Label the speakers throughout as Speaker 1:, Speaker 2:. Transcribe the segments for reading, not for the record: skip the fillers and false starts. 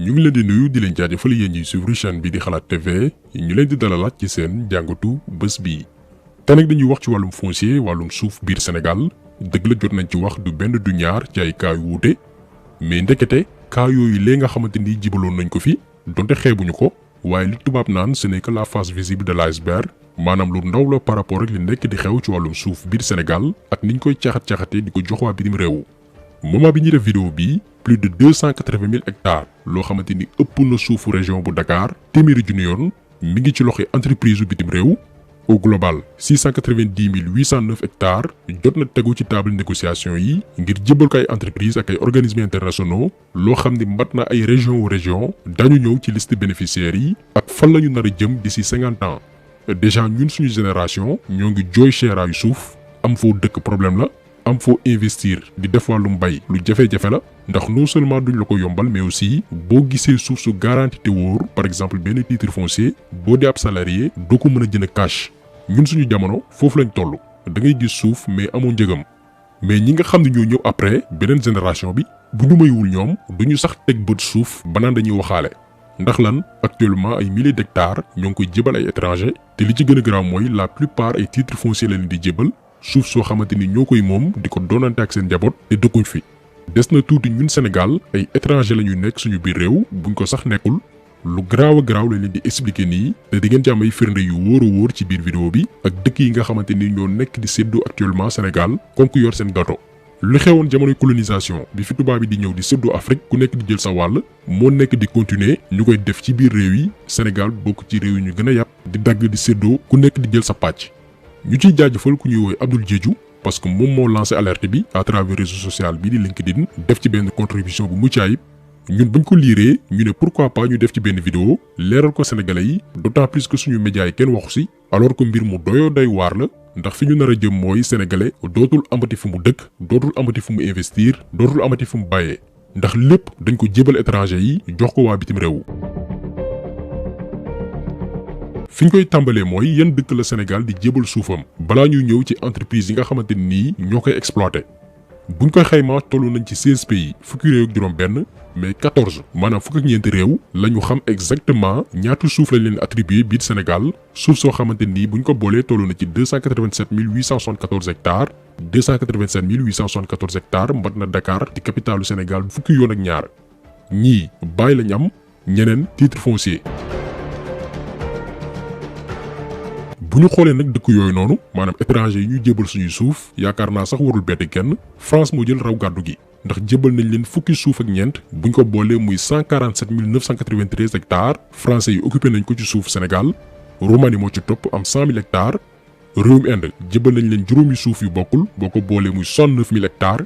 Speaker 1: ñu ngi leen di nuyu di leen jaajëfal yéen ñi suivre chaîne bi di Xalaat TV ñu leen di dalalaat ci seen jàngatu bés bi. te nag dañuy wax ci wàllum foncier wàllum suuf biir Sénégal dëgg la jot nañ ci wax du benn du ñaar ci ay cas yu wuute mais ndekete cas yooyu lee nga xamante ni jibaloon nañ ko fi donte xeebuñu ko waaye li tubaab naan ce n'est que la face visible de l'iceberg maanaam lu ndaw la par rapport ak li nekk di xew ci wàllum suuf biir Sénégal ak niñ koy caxat-caxatee di ko jox waa bitim réew. moment bi ñuy def vidéo bi plus de 280 000 hectares loo xamante ni ëpp na suufu région bu Dakar téeméeri junni yoon mi ngi ci loxo entreprise u bitim réew. au global 690 809 hectares jot na tegu ci table négociation yi ngir jébal ko ay entreprise ak ay organismes internationaux loo xam ni mat na ay région dañu ñëw ci liste bénéficiaires yi ak fan la ñu nar a jëm d'ici 50 ans. déjà ñun suñu génération ñoo ngi jooy seeraayu suuf am foo dëkk problème la am foo investir di def wàllum mbay lu jafe-jafe la ndax non seulement duñ la ko yombal mais aussi boo gisee suuf su garanti te wóor par exemple benn titre foncier boo dee ab salarié doo ko mën a jënd cash. ñun suñu jamono foofu lañ toll da ngay gis suuf mais amoo njëgam mais ñi nga xam ne ñoo ñëw après beneen génération bi bu ñu mayuwul ñoom duñu sax teg bët suuf ba naan dañuy waxaale ndax lan actuellement ay milliers d'hectares ñoo ngi koy jébal ay étrangers te li ci gën a garaaw mooy la plupart ay titres fonciers la leen di jébal suuf soo xamante ni ñoo koy moom di ko doonante ak seen njaboot te dëkkuñ fi. des na tuuti ñun Sénégal ay étrangers la ñuy nekk suñu biir réew buñ ko sax nekkul. lu garaaw a garaaw lañ leen di expliquer nii te di ngeen ci am ay firnde yu wóor a wóor ci biir vidéo bi ak dëkk yi nga xamante ni ñoo nekk di séddoo actuellement Sénégal comme ku yor seen gâteau. lu xewoon jamonoy colonisation bi fi tubaab bi di ñëw di séddoo Afrique ku nekk di jël sa wàll moo nekk di continuer ñu koy def ci biir réew yi Sénégal bokk ci réew yi ñu gën a yàpp di dagg di séddoo ku nekk di jël sa pàcc. ñu ciy jaajëfal ku ñuy woowee Abdoul Diédhiou parce que moom moo lancé alerte bi à travers réseau social bi di LinkedIn def ci benn contribution bu mucc ayib. ñun buñ ko liiree ñu ne pourquoi pas ñu def ci benn vidéo leeral ko sénégalais yi d'autant plus que suñu médias yi kenn waxu si alors que mbir mu doyoo doy waar la ndax fi ñu nar a jëm mooy sénégalais dootul amati fu mu dëkk dootul amati fu mu investir dootul amati fu mu bàyyee ndax lépp dañ ko jébal étranger yi jox ko waa bitim réew. fi ñu koy tàmbalee mooy yan dëkk la Sénégal di jébal suufam balaa ñuy ñëw ci entreprise yi nga xamante ni ñoo koy exploité. buñ koy xaymaa tollu nañ ci 16 pays fukki réew ak juróom benn mais 14 maanaam fukk ak ñeenti réew la ñu xam exactement ñaata suuf lañ leen attribué biir Sénégal suuf soo xamante ni buñ ko boolee tollu na ci 287 874 hectares 287 874 hectares mbat na Dakar di capitalu Sénégal fukki yoon ak ñaar ñii bàyyi lañ am ñeneen titre foncier. bu ñu xoolee nag dëkk yooyu noonu maanaam étranger yi ñu jébal suñuy suuf yaakaar naa sax warul bett kenn France moo jël raw gàddu gi ndax jébal nañ leen fukki suuf ak ñeent buñ ko boolee muy 147 993 hectares français yi occupé nañ ko ci suuf Sénégal. Roumanie moo ci topp am 100 000 hectares réewum Inde jébal nañ leen juróomi suuf yu bokkul boo ko boolee muy 69 000 hectares.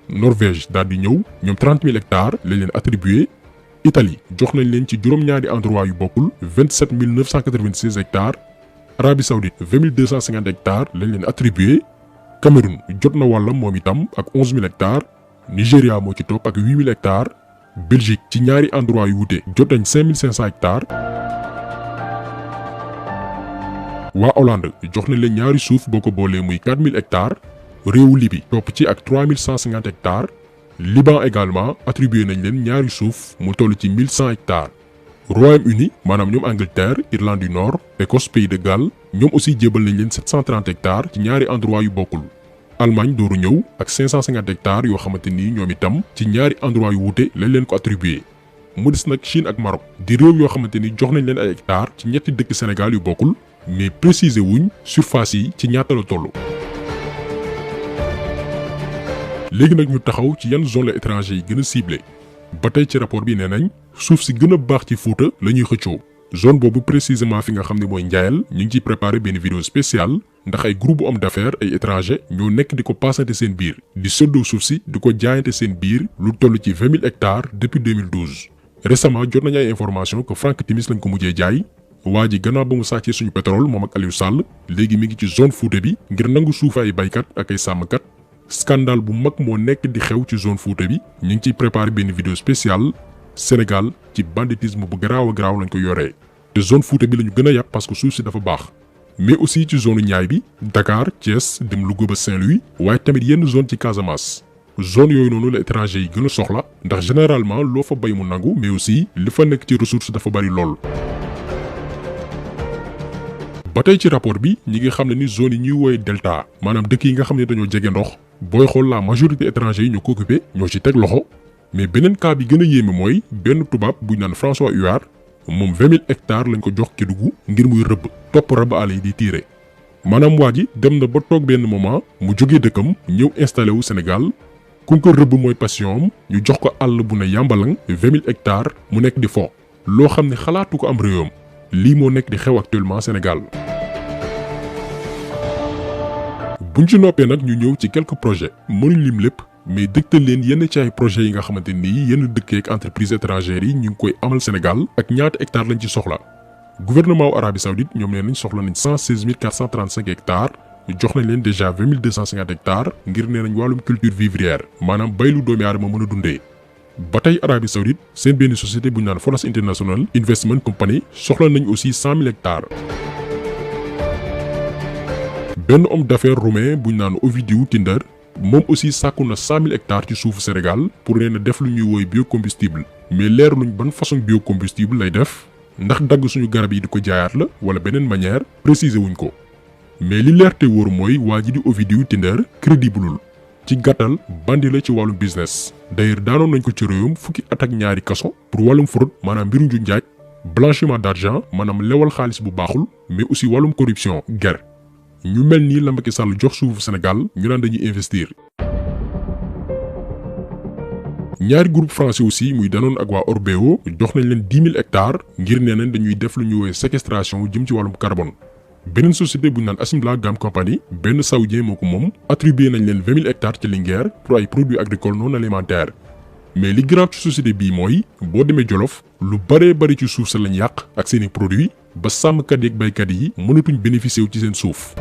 Speaker 1: Norvège daal di ñëw ñoom 30 000 hectares lañ leen attribué. Italie jox nañ leen ci juróom-ñaari endroit yu bokkul 27 996 hectares. Arabie Saoudite 20 250 hectares lañ leen attribué. Cameroun jot na wàllam moom itam ak 11 000 hectares. Nigéria moo ci topp ak 8 000 hectares. Belgique ci ñaari endroit yu wute jot nañ 5 500 hectares. waa Hollande jox nañ leen ñaari suuf boo ko boolee muy 4 000 hectares. réewu Libye topp ci ak 3 150 hectares. Liban également attribué nañ leen ñaari suuf mu toll ci 1100 hectares. Royaume-Uni maanaam ñoom Angleterre Irlande du Nord Écosse Pays de Galles ñoom aussi jébal nañ leen 730 hectares ci ñaari endroit yu bokkul. Allemagne dooru ñëw ak 550 hectares yoo xamante ni ñoom itam ci ñaari endroit yu wuute lañ leen ko attribué. mu des nag Chine ak Maroc di réew yoo xamante ni jox nañ leen ay hectares ci ñetti dëkk Sénégal yu bokkul mais préciser wuñ surface yi ci ñaata la toll. léegi nag ñu taxaw ci yan zone la étranger yi gën a ciblé. ba tey ci rapport bi nee nañ suuf si gën a baax ci Fuuta la ñuy xëccoo zone boobu précisément fi nga xam ne mooy Njaayel ñu ngi ciy préparé benn vidéo spéciale ndax ay groupe homme d'affaires ay étranger ñoo nekk di ko paasante seen biir di séddoo suuf si di ko jaayante seen biir lu toll ci 20 000 hectares depuis 2012. récemment jot nañu ay information que Frank Timis lañ ko mujjee jaay waa ji gannaaw ba mu sàccee suñu pétrole moom ak Aliou Sall léegi mi ngi ci zone Fuuta bi ngir nangu suufa ay baykat ak ay sàmmkat. scandale bu mag moo nekk di xew ci zone Fuuta bi ñu ngi ciy préparé benn vidéo spéciale Sénégal ci banditisme bu garaaw a garaaw lañ ko yoree te zone Fuuta bi la ñu gën a yàpp parce que suuf si dafa baax mais aussi ci zone Niayes bi Dakar Thiès dem Louga ba Saint-Louis waaye tamit yenn zone ci Casamance zone yooyu noonu la étranger yi gën a soxla ndax généralement loo fa bay mu nangu mais aussi li fa nekk ci ressource dafa bari lool. ba tey ci rapport bi ñi ngi xam ne ni zone yi ñuy woowe delta maanaam dëkk yi nga xam ne dañoo jege ndox booy xool la majorité étranger yi ñoo ko occupé ñoo ci teg loxo. mais beneen cas bi gën a yéeme mooy benn tubaab buñ naan François Huard moom 20 000 hectares lañ ko jox Kédougou ngir muy rëbb topp rab àll yi di tiire maanaam waa ji dem na ba toog benn moment mu jógee dëkkam ñëw installé wu Sénégal ku ko rëbb mooy passion am ñu jox ko àll bu ne yàmbalang 20 000 hectares mu nekk di fo loo xam ne xalaatu ko am réewam lii moo nekk di xew actuellement Sénégal. buñ ci noppee nag ñu ñëw ci quelques projets mënuñ lim lépp. mais dëgtal leen yenn ci ay projets yi nga xamante ni yenn dëkk ak entreprises étrangères yi ñu ngi koy amal Sénégal ak ñaata hectares lañ ci soxla gouvernement wu Arabie Saoudite ñoom nee nañ soxla nañ 116 435 hectares jox nañ leen déjà 20 250 hectares ngir nee nañ wàllum culture vivrière maanaam baylu doomi aadama mën a dundee. ba tey Arabie Saoudite seen benn société bu ñu naan Foras International Investment Company soxla nañ aussi 100 000 hectares. benn homme d'affaires roumain bu ñu naan Ovidiu Tinder. moom aussi sàkku na 100 000 hectares ci suufu Sénégal pour leen a def lu ñuy wooy biocombustible mais leerluñ ban façon biocombustible lay def ndax dagg suñu garab yi di ko jaayaat la wala beneen manière préciser wuñ ko mais li leer te wóor mooy waa ji di Ovidiu Tinder crédibleul ci gàttal bandi la ci wàllum business d'ailleurs daanoon nañ ko ci réewum fukki at ak ñaari kaso pour wàllum fraude maanaam mbiru nju njaaj blanchiment d'argent maanaam lewal xaalis bu baaxul mais aussi wàllum corruption guerre ñu mel nii la Macky Sall jox suufu Sénégal ñu naan dañuy investir. ñaari groupe français aussi muy Danone ak waa Orpeo jox nañ leen 10 000 hectares ngir nee nañ dañuy def lu ñuy woowee séquestration jëm ci wàllum carbone. beneen société bu ñu naan Asimla Gam Company benn saoudien moo ko moom attribué nañ leen 20 000 hectares ci Linguère pour ay produits agricoles non alimentaires. mais li grave ci société bii mooy boo demee Jolof lu bëree bëri ci suuf sa lañ yàq ak seeni produits ba sàmmkat yi ak baykat yi mënatuñ bénéficier wu ci seen suuf.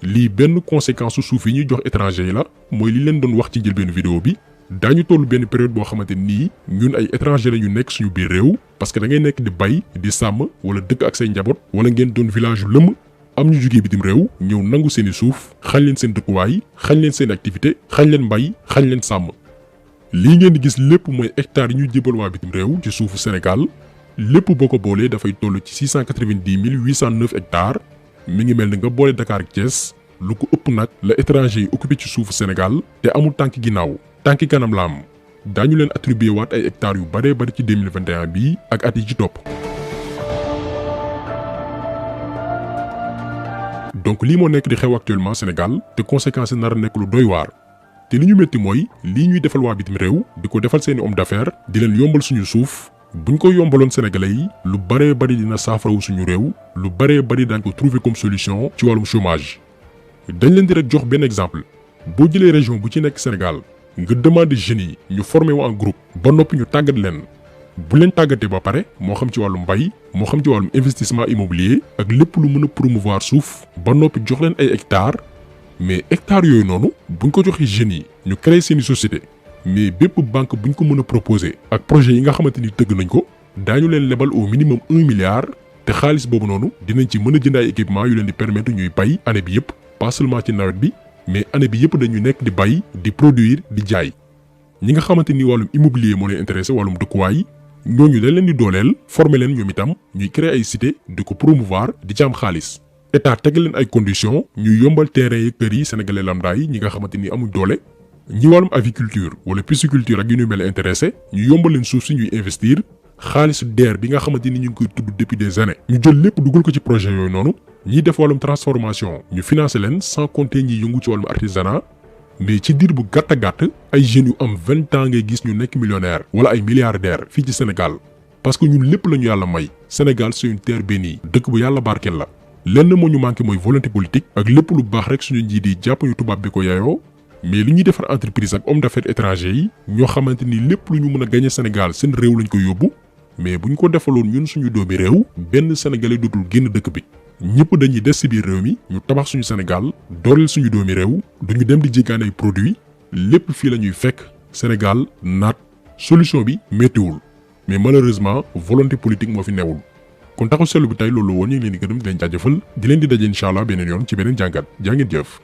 Speaker 1: lii benn conséquence su suuf yi ñuy jox étranger yi la mooy li leen doon wax ci njëlbeenu vidéo bi daañu toll benn période boo xamante nii ñun ay étranger la ñu nekk suñu biir réew parce que da ngay nekk di bay di sàmm wala dëkk ak say njaboot wala ngeen doon village lëmm am ñu jugee bitim réew ñëw nangu seeni suuf xañ leen seen dëkkuwaay xañ leen seen activité xañ leen mbay xañ leen sàmm. lii ngeen di gis lépp mooy hectares yi ñu jébal waa bitim réew ci suufu Sénégal lépp boo ko boolee dafay toll ci 690 809 hectares mi ngi mel ni nga boole Dakar ak Thiès lu ko ëpp nag la étranger yi occupé ci suufu Sénégal te amul tànki ginnaaw tànki kanam la am daañu leen attribué waat ay hectares yu baree bari ci 2021 bii ak at yi ci topp. donc lii moo nekk di xew actuellement Sénégal te conséquences nar a nekk lu doy waar te li ñu métti mooy lii ñuy defal waa bitim réew di ko defal seeni homme d'affaires di leen yombal suñu suuf buñ ko yombaloon sénégalais yi lu baree bari dina saafarawu suñu réew lu baree bari daañ ko trouver comme solution ci wàllum chômage. dañ leen di rek jox benn exemple boo jëlee région bu ci nekk Sénégal nga demander jeunes yi ñu formé wu en groupe ba noppi ñu tàggat leen bu leen tàggatee ba pare moo xam ci wàllum mbay moo xam ci wàllum investissement immobilier ak lépp lu mën a promouvoir suuf ba noppi jox leen ay hectares mais hectares yooyu noonu buñ ko joxee jeunes yi ñu créer seeni société mais bépp banque buñ ko mën a proposer ak projet yi nga xamante ni tëgg nañ ko daañu leen lebal au minimum 1 milliard te xaalis boobu noonu dinañ ci mën a jënd ay équipement yu leen di permettre ñuy bay année bi yëpp pas seulement ci nawet bi mais année bi yëpp dañu nekk di bay di produire di jaay ñi nga xamante ni wàllum immobilier moo leen intéressé wàllum dëkkuwaay ñooñu dañ leen di dooleel former leen ñoom itam ñuy créer ay cité di ko promouvoir di ci am xaalis état tegal leen ay conditions ñuy yombal terrain yi kër yi sénégalais lambda yi ñi nga xamante ni amuñ doole ñi wàllum aviculture wala pisciculture ak yu ñu mel intéressé ñu yombal leen suuf si ñuy investir xaalis DER bi nga xamante ni ñu ngi koy tudd depuis des années ñu jël lépp dugal ko ci projet yooyu noonu ñiy def wàllum transformation ñu financer leen sans compter ñiy yëngu ci wàllum artisanat mais ci diir bu gàtt a gàtt ay jeunes yu am 20 ans ngay gis ñu nekk millionnaire wala ay milliardaire fii ci Sénégal parce que ñun lépp la ñu yàlla may Sénégal c'est une terre bénie dëkk bu yàlla barkeel la lenn moo ñu manqué mooy volonté politique ak lépp lu baax rek suñu njiit yi jàpp ñu tubaab bi ko yaayoo mais li ñuy defar entreprise ak homme d'affaires étranger yi ñoo xamante ni lépp lu ñu mën a gagné Sénégal seen réew lañ ko yóbbu mais buñ ko defaloon ñun suñu doomi réew benn sénégalais dootul génn dëkk bi ñëpp dañuy des ci biir réew mi ñu tabax suñu Sénégal dooleel suñu doomi réew duñu dem di jéggaane ay produits lépp fii la ñuy fekk Sénégal naat solution bi méttiwul mais malheureusement volonté politique moo fi newul kon taxu seetlu bi tey loolu woon ñu ngi leen di gërëm di leen jaajëfal di leen di daje incha allah beneen yoon ci beneen jàngat jaa ngeen jëf.